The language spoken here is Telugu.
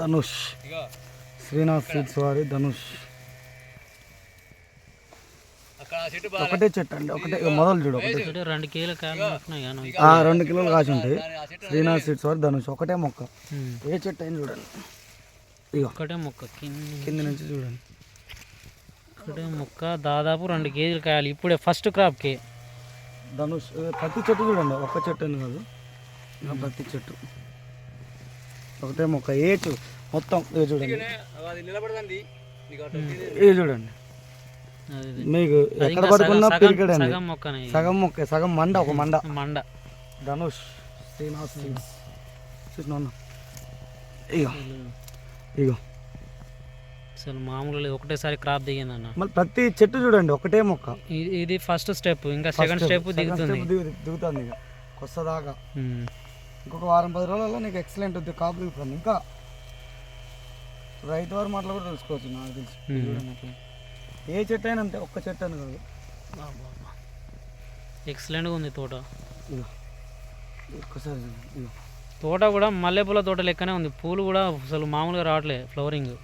ధనుష్ శ్రీనాథ్ సీడ్స్ వారి ధనుష్. ఒకటే చెట్టు అండి, ఒకటే మొదలు చూడు, ఒకటే 2 కిలోల కాయలు 2 కిలోలు కాసి ఉంటాయి. శ్రీనాథ్ సీడ్స్ వారి ధనుష్ ఒకటే మొక్క. ఏ చెట్టు అయినా చూడండి, ఇక ఒకటే మొక్క కింద నుంచి చూడండి. ఒకటే మొక్క దాదాపు 2 కేజీల కాయలు ఇప్పుడే ఫస్ట్ క్రాప్కి. ధనుష్ ప్రతి చెట్టు చూడండి, ఒక్క చెట్టు అని కాదు, ప్రతి చెట్టు ఒకటే మొక్క. ఏచు మొత్తం ఏ చూడండి, ఏ చూడండి, మీకు ఎక్కడ పడుకున్నా పిరికెడ్ అండి. సగం మొక్క, సగం మండ, ఒక మండ. ధనుష్ శ్రీనాథ్ సీడ్స్ చూసిన ఇగో ఇగో అసలు మామూలుగా ఒకటేసారి క్రాప్ దిగిందన్న. మళ్ళీ ప్రతి చెట్టు చూడండి ఒకటే మొక్క. ఇది ఫస్ట్ స్టెప్, ఇంకా సెకండ్ స్టెప్ దిగుతుంది ఇక కొత్తదాకా. ఇంకొక వారం 10 రోజులలో నీకు ఎక్సలెంట్ ఉంది, కాపు దిగుతుంది. ఇంకా రైతు వారి మాటలు కూడా తెలుసుకోవచ్చు, నాకు తెలుసు. చూడండి ఏ చెట్టు అయినా అంతే, ఒక్క చెట్టు అని కాదు. ఎక్సలెంట్గా ఉంది తోట. ఒక్కసారి తోట కూడా మల్లెపూల తోట లెక్కనే ఉంది. పూలు కూడా అసలు మామూలుగా రావట్లేదు, ఫ్లవరింగ్.